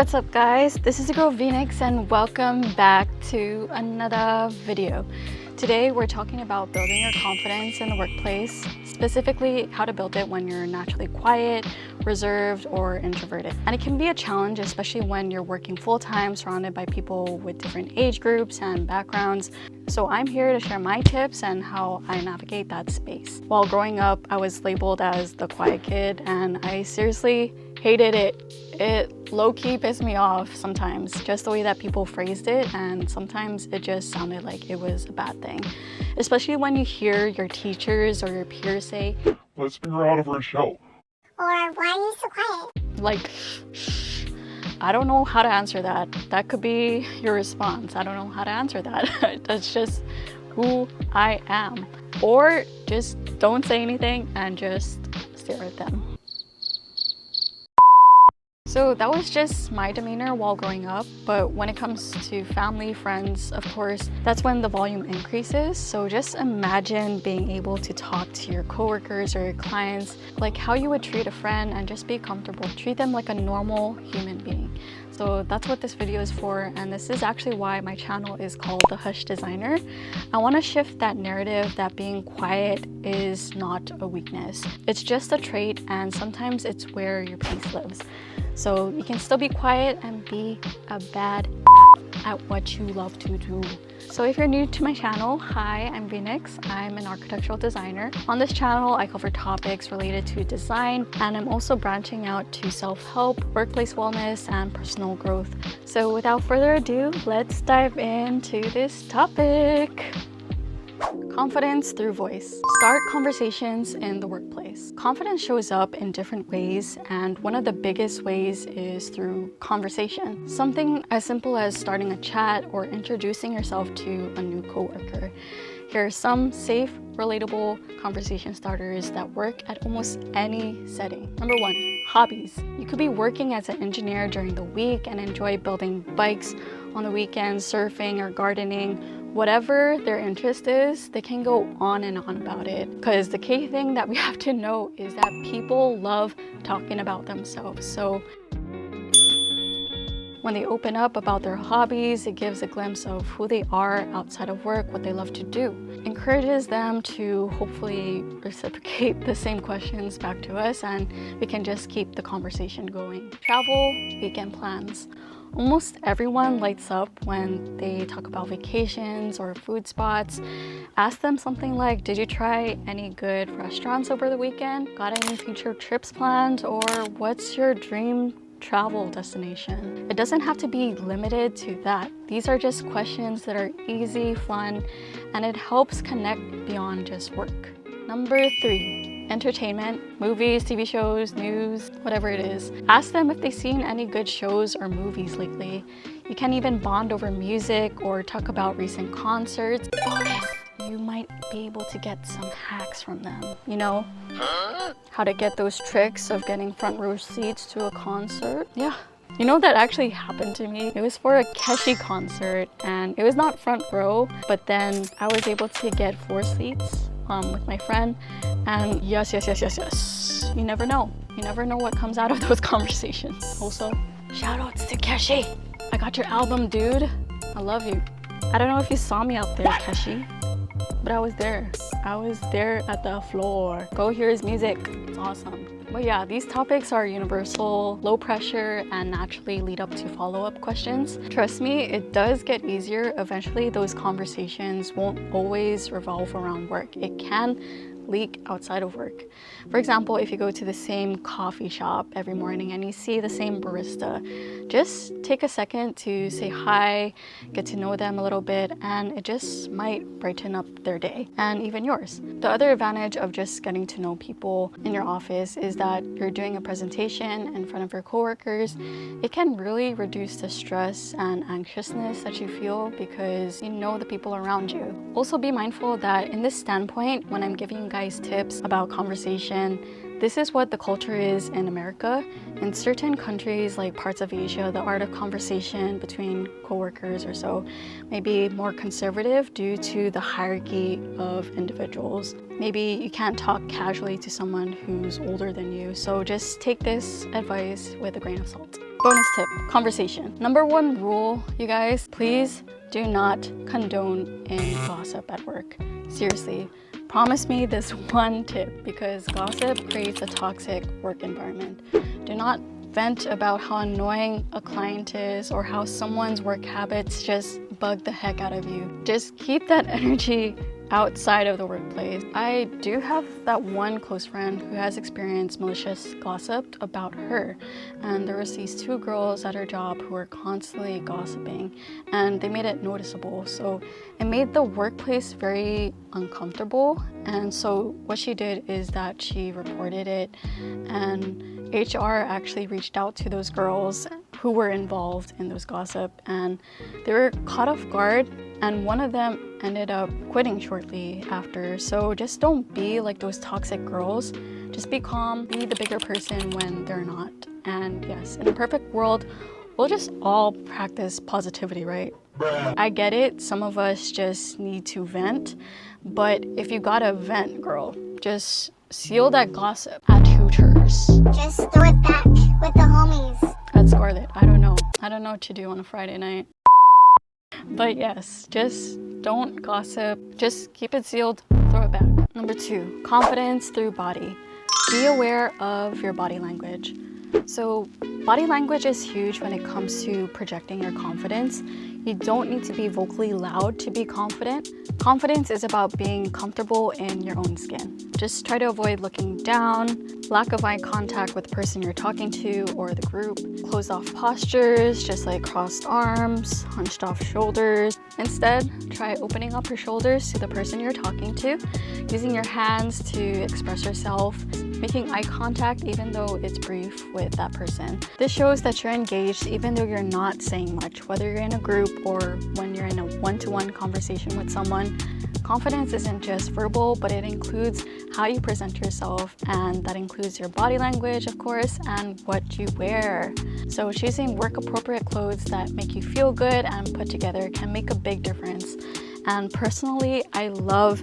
What's up guys, this is the girl VHEONIX and welcome back to another video. Today we're talking about building your confidence in the workplace, specifically how to build it when you're naturally quiet, reserved, or introverted. And it can be a challenge, especially when you're working full-time surrounded by people with different age groups and backgrounds. So I'm here to share my tips and how I navigate that space. While growing up, I was labeled as the quiet kid and I seriously hated it. It low-key pissed me off sometimes, just the way that people phrased it, and sometimes it just sounded like it was a bad thing. Especially when you hear your teachers or your peers say, "Let's figure out over a show." Or, "Why are you so quiet?" Like, I don't know how to answer that. That could be your response. I don't know how to answer that. That's just who I am. Or just don't say anything and just stare at them. So that was just my demeanor while growing up, but when it comes to family, friends, of course, that's when the volume increases. So just imagine being able to talk to your coworkers or your clients like how you would treat a friend and just be comfortable. Treat them like a normal human being. So that's what this video is for, and this is actually why my channel is called The Hush Designer. I want to shift that narrative that being quiet is not a weakness. It's just a trait, and sometimes it's where your peace lives. So you can still be quiet and be a bad at what you love to do. So if you're new to my channel, hi, I'm VHEONIX. I'm an architectural designer. On this channel, I cover topics related to design, and I'm also branching out to self-help, workplace wellness, and personal growth. So without further ado, let's dive into this topic. Confidence through voice. Start conversations in the workplace. Confidence shows up in different ways, and one of the biggest ways is through conversation. Something as simple as starting a chat or introducing yourself to a new coworker. Here are some safe, relatable conversation starters that work at almost any setting. Number 1, hobbies. You could be working as an engineer during the week and enjoy building bikes on the weekends, surfing or gardening. Whatever their interest is, they can go on and on about it. Because the key thing that we have to know is that people love talking about themselves. So when they open up about their hobbies, it gives a glimpse of who they are outside of work, what they love to do. Encourages them to hopefully reciprocate the same questions back to us, and we can just keep the conversation going. Travel, weekend plans. Almost everyone lights up when they talk about vacations or food spots. Ask them something like, did you try any good restaurants over the weekend? Got any future trips planned? Or what's your dream travel destination? It doesn't have to be limited to that. These are just questions that are easy, fun, and it helps connect beyond just work. Number 3, entertainment, movies, TV shows, news, whatever it is. Ask them if they've seen any good shows or movies lately. You can even bond over music or talk about recent concerts. You might be able to get some hacks from them, you know? How to get those tricks of getting front row seats to a concert. Yeah. You know, that actually happened to me. It was for a Keshi concert and it was not front row, but then I was able to get 4 seats with my friend, and yes. You never know. You never know what comes out of those conversations. Also, shout outs to Keshi. I got your album, dude. I love you. I don't know if you saw me out there, Keshi, but I was there. I was there at the floor. Go hear his music. It's awesome. But yeah, these topics are universal, low pressure, and naturally lead up to follow-up questions. Trust me, it does get easier. Eventually, those conversations won't always revolve around work. It can leak outside of work. For example, if you go to the same coffee shop every morning and you see the same barista, just take a second to say hi, get to know them a little bit, and it just might brighten up their day and even yours. The other advantage of just getting to know people in your office is that you're doing a presentation in front of your coworkers. It can really reduce the stress and anxiousness that you feel because you know the people around you. Also be mindful that in this standpoint, when I'm giving you guys tips about conversation, this is what the culture is in America. In certain countries like parts of Asia, the art of conversation between coworkers or so may be more conservative due to the hierarchy of individuals. Maybe you can't talk casually to someone who's older than you, so just take this advice with a grain of salt. Bonus tip, conversation. Number one rule, you guys, please do not condone any gossip at work. Seriously, promise me this one tip, because gossip creates a toxic work environment. Do not vent about how annoying a client is or how someone's work habits just bug the heck out of you. Just keep that energy outside of the workplace. I do have that one close friend who has experienced malicious gossip about her, and there was these two girls at her job who were constantly gossiping, and they made it noticeable. So it made the workplace very uncomfortable, and so what she did is that she reported it, and HR actually reached out to those girls who were involved in those gossip, and they were caught off guard, and one of them ended up quitting shortly after. So just don't be like those toxic girls. Just be calm, be the bigger person when they're not. And yes, in a perfect world, we'll just all practice positivity, right? I get it, some of us just need to vent, but if you gotta vent, girl, just seal that gossip at Hooters. Just throw it back with the homies. At Scarlet, I don't know what to do on a Friday night. But yes, just don't gossip, just keep it sealed, throw it back. Number 2, confidence through body. Be aware of your body language. So body language is huge when it comes to projecting your confidence. You don't need to be vocally loud to be confident. Confidence is about being comfortable in your own skin. Just try to avoid looking down, lack of eye contact with the person you're talking to or the group, closed off postures, just like crossed arms, hunched off shoulders. Instead, try opening up your shoulders to the person you're talking to, using your hands to express yourself, making eye contact even though it's brief with that person. This shows that you're engaged even though you're not saying much, whether you're in a group or when you're in a one-to-one conversation with someone. Confidence isn't just verbal, but it includes how you present yourself, and that includes your body language, of course, and what you wear. So choosing work-appropriate clothes that make you feel good and put together can make a big difference. And personally, I love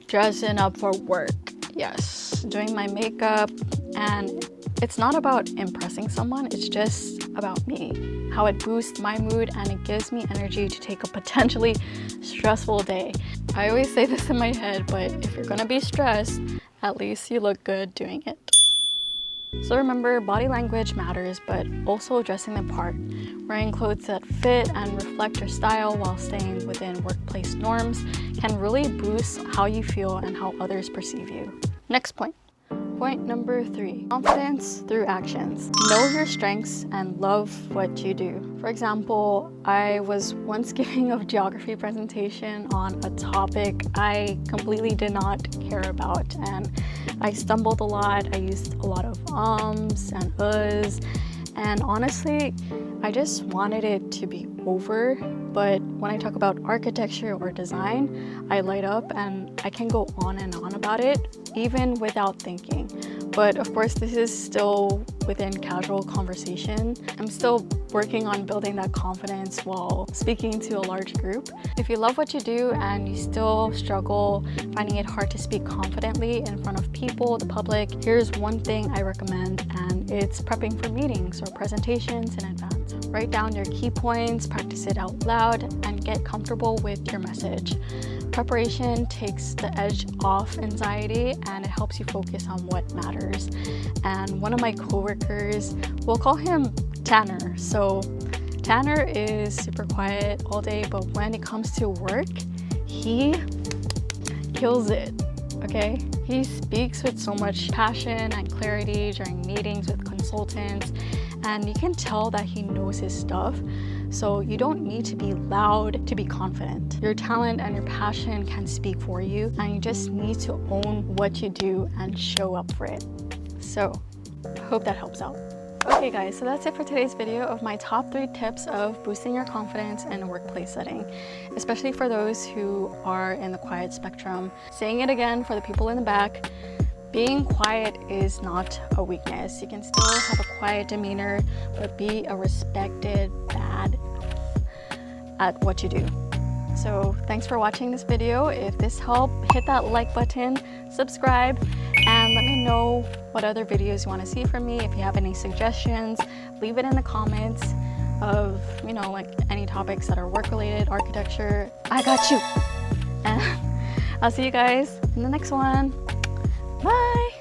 dressing up for work. Yes, doing my makeup, and it's not about impressing someone, it's just about me, how it boosts my mood and it gives me energy to take a potentially stressful day. I always say this in my head, but if you're gonna be stressed, at least you look good doing it. So remember, body language matters, but also dressing the part. Wearing clothes that fit and reflect your style while staying within workplace norms can really boost how you feel and how others perceive you. Next point. Point number 3, confidence through actions. Know your strengths and love what you do. For example, I was once giving a geography presentation on a topic I completely did not care about, and I stumbled a lot. I used a lot of ums and uhs, and honestly, I just wanted it to be over. But when I talk about architecture or design, I light up and I can go on and on about it, even without thinking. But of course, this is still within casual conversation. I'm still working on building that confidence while speaking to a large group. If you love what you do and you still struggle finding it hard to speak confidently in front of people, the public, here's one thing I recommend, and it's prepping for meetings or presentations in advance. Write down your key points, practice it out loud, and get comfortable with your message. Preparation takes the edge off anxiety and it helps you focus on what matters. And one of my coworkers, we'll call him Tanner. So Tanner is super quiet all day, but when it comes to work, he kills it, okay? He speaks with so much passion and clarity during meetings with consultants, and you can tell that he knows his stuff. So you don't need to be loud to be confident. Your talent and your passion can speak for you, and you just need to own what you do and show up for it. So I hope that helps out. Okay guys, so that's it for today's video of my top 3 tips of boosting your confidence in a workplace setting, especially for those who are in the quiet spectrum. Saying it again for the people in the back, being quiet is not a weakness. You can still have a quiet demeanor, but be a respected badass at what you do. So thanks for watching this video. If this helped, hit that like button, subscribe, And let me know what other videos you want to see from me. If you have any suggestions, leave it in the comments of, you know, like any topics that are work related, architecture. I got you. And I'll see you guys in the next one. Bye.